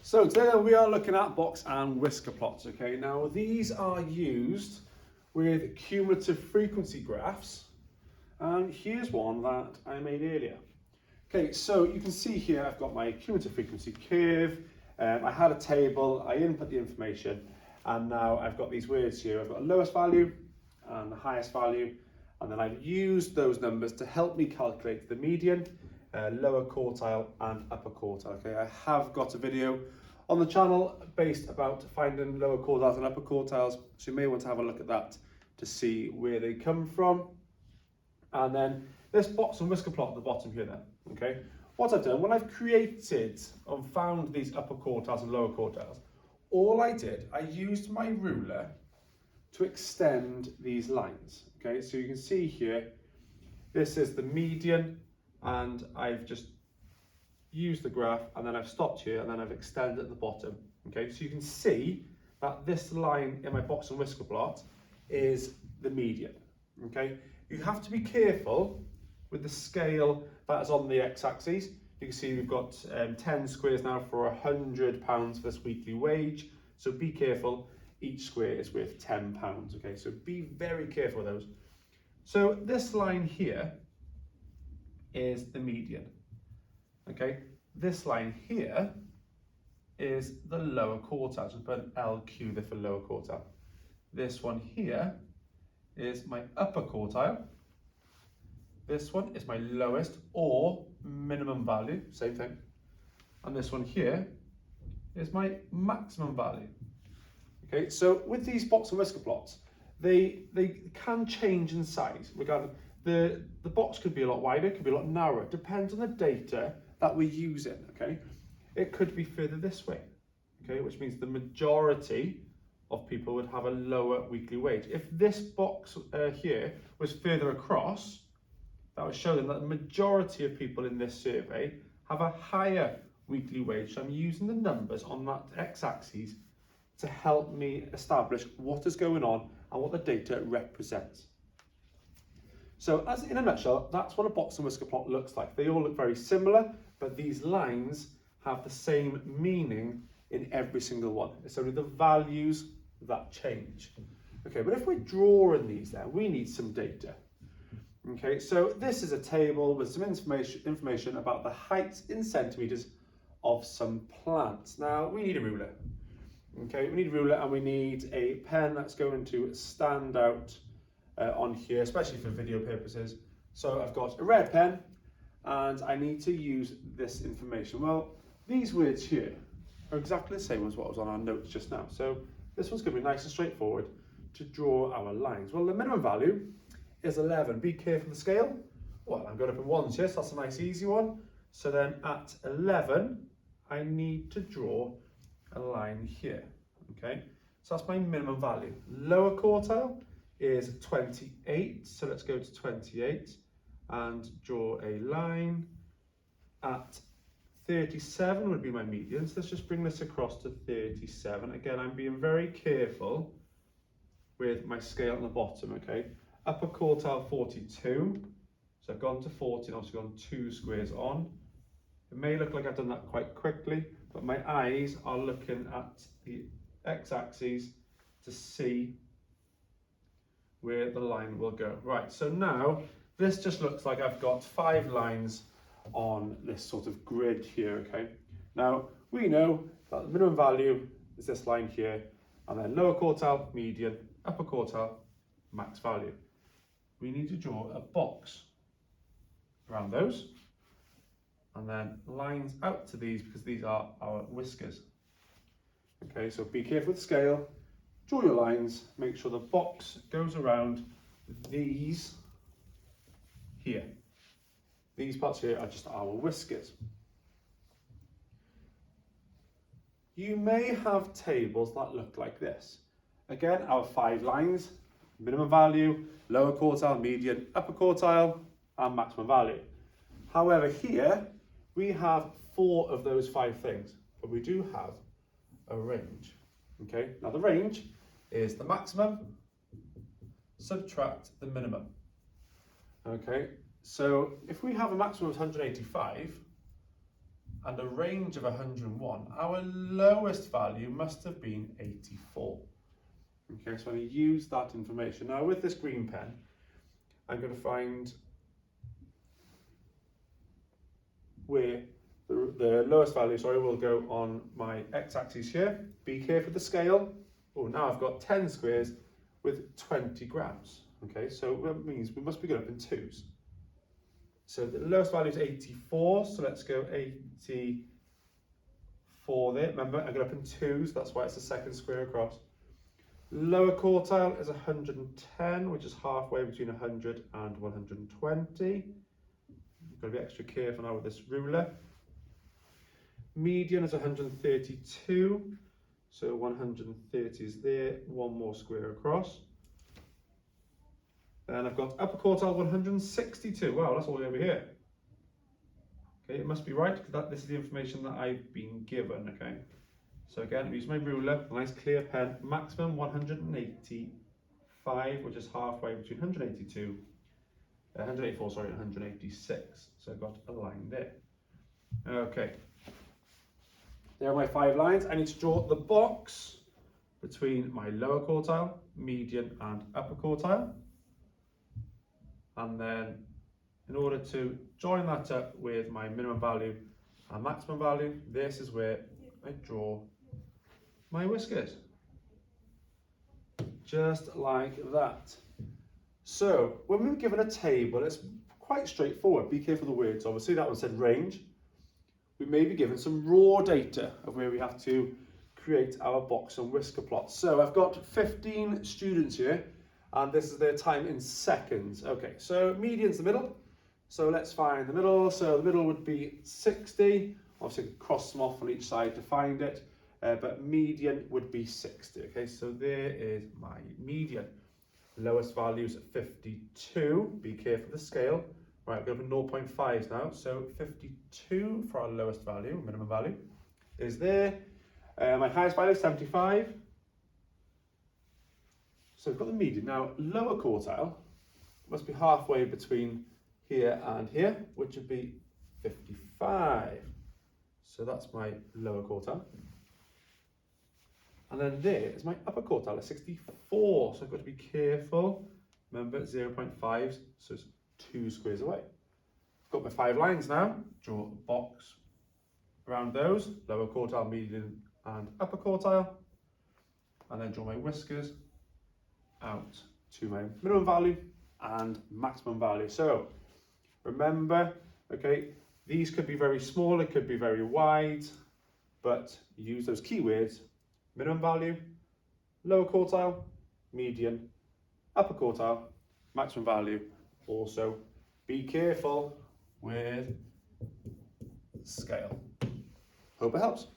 So today we are looking at box and whisker plots. Okay, now these are used with cumulative frequency graphs, and here's one that I made earlier. Okay, so you can see here I've got my cumulative frequency curve. I had a table, I input the information, and now I've got these words here. I've got the lowest value and the highest value, and then I've used those numbers to help me calculate the median, lower quartile and upper quartile. Okay, I have got a video on the channel based about finding lower quartiles and upper quartiles, so you may want to have a look at that to see where they come from. And then this box and whisker plot at the bottom here then, okay? What I've done, when I've created and found these upper quartiles and lower quartiles, all I did, I used my ruler to extend these lines, okay? So you can see here, this is the median, and I've just used the graph, and then I've stopped here, and then I've extended at the bottom, okay? So you can see that this line in my box and whisker plot is the median, okay? You have to be careful with the scale that is on the x-axis. You can see we've got 10 squares now for £100 for this weekly wage. So be careful, each square is worth £10, okay? So be very careful with those. So this line here is the median, okay? This line here is the lower quartile. So put an LQ there for lower quartile. This one here is my upper quartile. This one is my lowest or minimum value, same thing. And this one here is my maximum value. Okay, so with these box and whisker plots, they can change in size. The box could be a lot wider, it could be a lot narrower. It depends on the data that we're using, okay? It could be further this way, okay? Which means the majority of people would have a lower weekly wage. If this box here was further across, that would show them that the majority of people in this survey have a higher weekly wage. So I'm using the numbers on that x-axis to help me establish what is going on and what the data represents. So as in a nutshell, that's what a box and whisker plot looks like. They all look very similar, but these lines have the same meaning in every single one. It's only the values that change. Okay, but if we're drawing these then, we need some data. Okay, so this is a table with some information about the height in centimetres of some plants. Now, we need a ruler. Okay, we need a ruler and we need a pen that's going to stand out on here, especially for video purposes. So I've got a red pen and I need to use this information. Well, these words here are exactly the same as what was on our notes just now. So this one's going to be nice and straightforward to draw our lines. Well, the minimum value is 11. Be careful of the scale. Well, I'm going up in ones here, so that's a nice easy one. So then at 11, I need to draw a line here, okay? So that's my minimum value. Lower quartile is 28, so let's go to 28 and draw a line. At 37 would be my median, so let's just bring this across to 37. Again, I'm being very careful with my scale on the bottom, okay? Upper quartile 42, so I've gone to 40 and also gone 2 squares on. It may look like I've done that quite quickly, but my eyes are looking at the x-axis to see where the line will go. Right, so now this just looks like I've got 5 lines on this sort of grid here, okay? Now, we know that the minimum value is this line here, and then lower quartile, median, upper quartile, max value. We need to draw a box around those, and then lines out to these because these are our whiskers. Okay, so be careful with the scale, draw your lines, make sure the box goes around these here. These parts here are just our whiskers. You may have tables that look like this. Again, our 5 lines, minimum value, lower quartile, median, upper quartile, and maximum value. However, here we have 4 of those 5 things, but we do have a range. Okay, now the range is the maximum subtract the minimum. Okay, so if we have a maximum of 185, and a range of 101, our lowest value must have been 84. Okay, so I'm going to use that information. Now with this green pen, I'm going to find where the lowest value, will go on my x-axis here. Be careful with the scale. Oh, now I've got 10 squares with 20 grams. Okay, so that means we must be going up in twos. So the lowest value is 84, so let's go 84 there. Remember, I go up in twos, that's why it's the second square across. Lower quartile is 110, which is halfway between 100 and 120. You've got to be extra careful now with this ruler. Median is 132, so 130 is there, one more square across. Then I've got upper quartile 162. Wow, that's all the way over here. Okay, it must be right because this is the information that I've been given. Okay, so again, use my ruler, a nice clear pen. Maximum 185, which is halfway between 184, and 186. So I've got a line there. Okay, there are my 5 lines. I need to draw the box between my lower quartile, median, and upper quartile. And then in order to join that up with my minimum value and maximum value, this is where I draw my whiskers. Just like that. So when we're given a table, it's quite straightforward. Be careful of the words. Obviously that one said range. We may be given some raw data of where we have to create our box and whisker plots. So I've got 15 students here, and this is their time in seconds. Okay, so median's the middle. So let's find the middle. So the middle would be 60. Obviously cross them off on each side to find it, but median would be 60. Okay, so there is my median. Lowest value is 52. Be careful of the scale. Right, we're going for 0.5s now. So 52 for our lowest value, minimum value, is there. My highest value is 75. So we've got the median. Now, lower quartile must be halfway between here and here, which would be 55. So that's my lower quartile. And then there is my upper quartile at 64. So I've got to be careful. Remember, 0.5s, so it's 2 squares away. I've got my 5 lines now. Draw a box around those. Lower quartile, median, and upper quartile. And then draw my whiskers out to my minimum value and maximum value. So remember, okay, these could be very small, it could be very wide, but use those keywords: minimum value, lower quartile, median, upper quartile, maximum value. Also be careful with scale. Hope it helps.